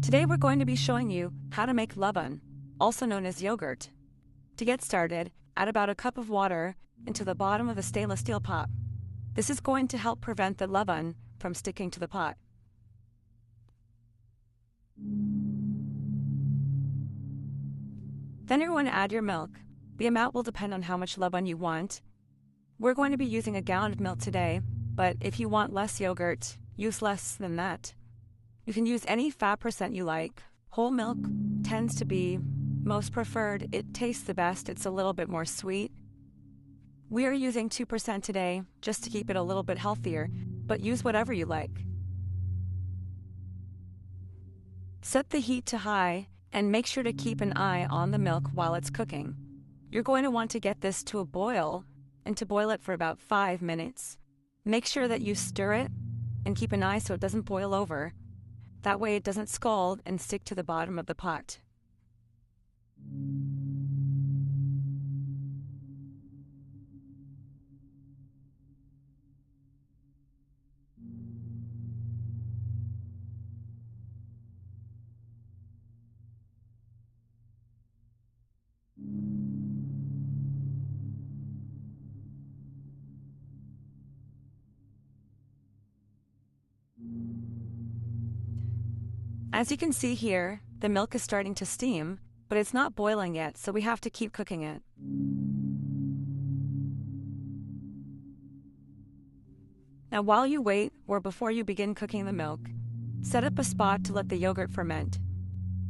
Today we're going to be showing you how to make Laban, also known as yogurt. To get started, add about a cup of water into the bottom of a stainless steel pot. This is going to help prevent the Laban from sticking to the pot. Then you're going to add your milk. The amount will depend on how much Laban you want. We're going to be using a gallon of milk today, but if you want less yogurt, use less than that. You can use any fat percent you like. Whole milk tends to be most preferred. It tastes the best. It's a little bit more sweet. We are using 2% today just to keep it a little bit healthier, but use whatever you like. Set the heat to high and make sure to keep an eye on the milk while it's cooking. You're going to want to get this to a boil and to boil it for about 5 minutes. Make sure that you stir it and keep an eye so it doesn't boil over. That way it doesn't scald and stick to the bottom of the pot. As you can see here, the milk is starting to steam, but it's not boiling yet, so we have to keep cooking it. Now while you wait, or before you begin cooking the milk, set up a spot to let the yogurt ferment.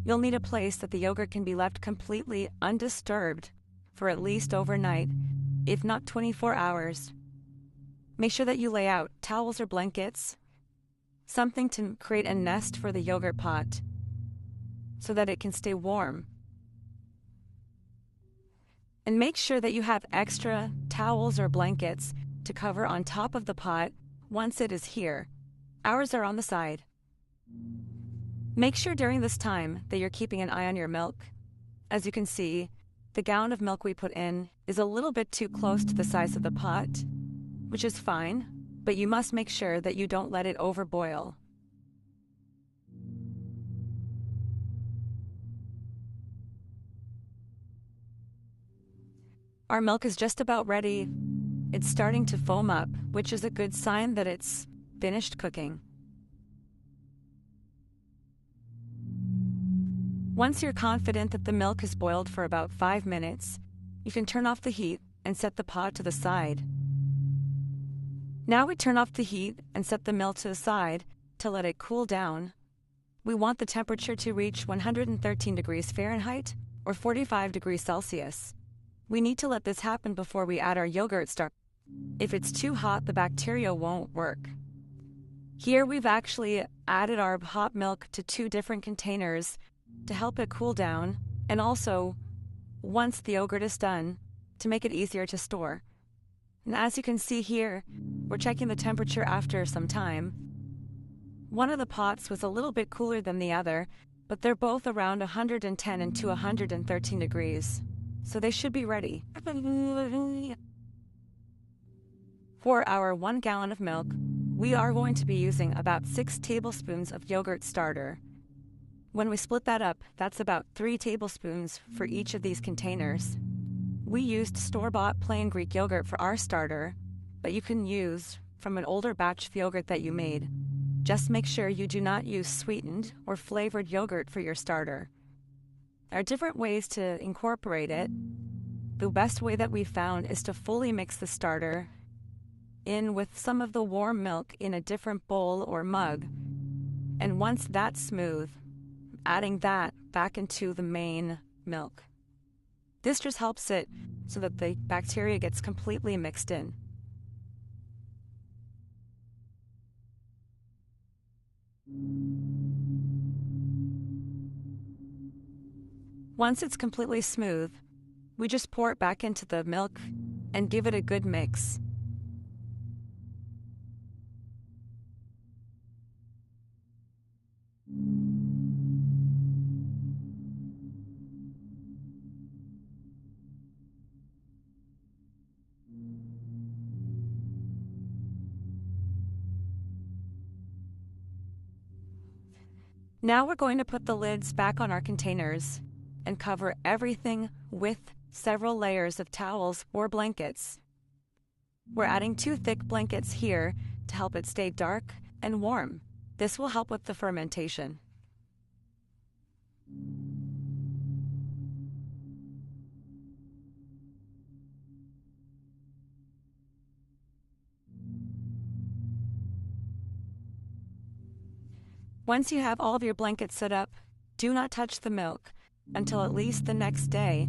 You'll need a place that the yogurt can be left completely undisturbed for at least overnight, if not 24 hours. Make sure that you lay out towels or blankets, something to create a nest for the yogurt pot so that it can stay warm. And make sure that you have extra towels or blankets to cover on top of the pot once it is here. Ours are on the side. Make sure during this time that you're keeping an eye on your milk. As you can see, the gallon of milk we put in is a little bit too close to the size of the pot, which is fine, but you must make sure that you don't let it overboil. Our milk is just about ready. It's starting to foam up, which is a good sign that it's finished cooking. Once you're confident that the milk has boiled for about 5 minutes, you can turn off the heat and set the pot to the side. Now we turn off the heat and set the milk to the side to let it cool down. We want the temperature to reach 113 degrees Fahrenheit or 45 degrees Celsius. We need to let this happen before we add our yogurt starch. If it's too hot, the bacteria won't work. Here we've actually added our hot milk to 2 different containers to help it cool down, and also, once the yogurt is done, to make it easier to store. And as you can see here, we're checking the temperature after some time. One of the pots was a little bit cooler than the other, but they're both around 110 and to 113 degrees, so they should be ready. For our 1 gallon of milk, we are going to be using about 6 tablespoons of yogurt starter. When we split that up, that's about 3 tablespoons for each of these containers. We used store-bought plain Greek yogurt for our starter, but you can use from an older batch of yogurt that you made. Just make sure you do not use sweetened or flavored yogurt for your starter. There are different ways to incorporate it. The best way that we found is to fully mix the starter in with some of the warm milk in a different bowl or mug. And once that's smooth, adding that back into the main milk. This just helps it so that the bacteria gets completely mixed in. Once it's completely smooth, we just pour it back into the milk and give it a good mix. Now we're going to put the lids back on our containers and cover everything with several layers of towels or blankets. We're adding 2 thick blankets here to help it stay dark and warm. This will help with the fermentation. Once you have all of your blankets set up, do not touch the milk until at least the next day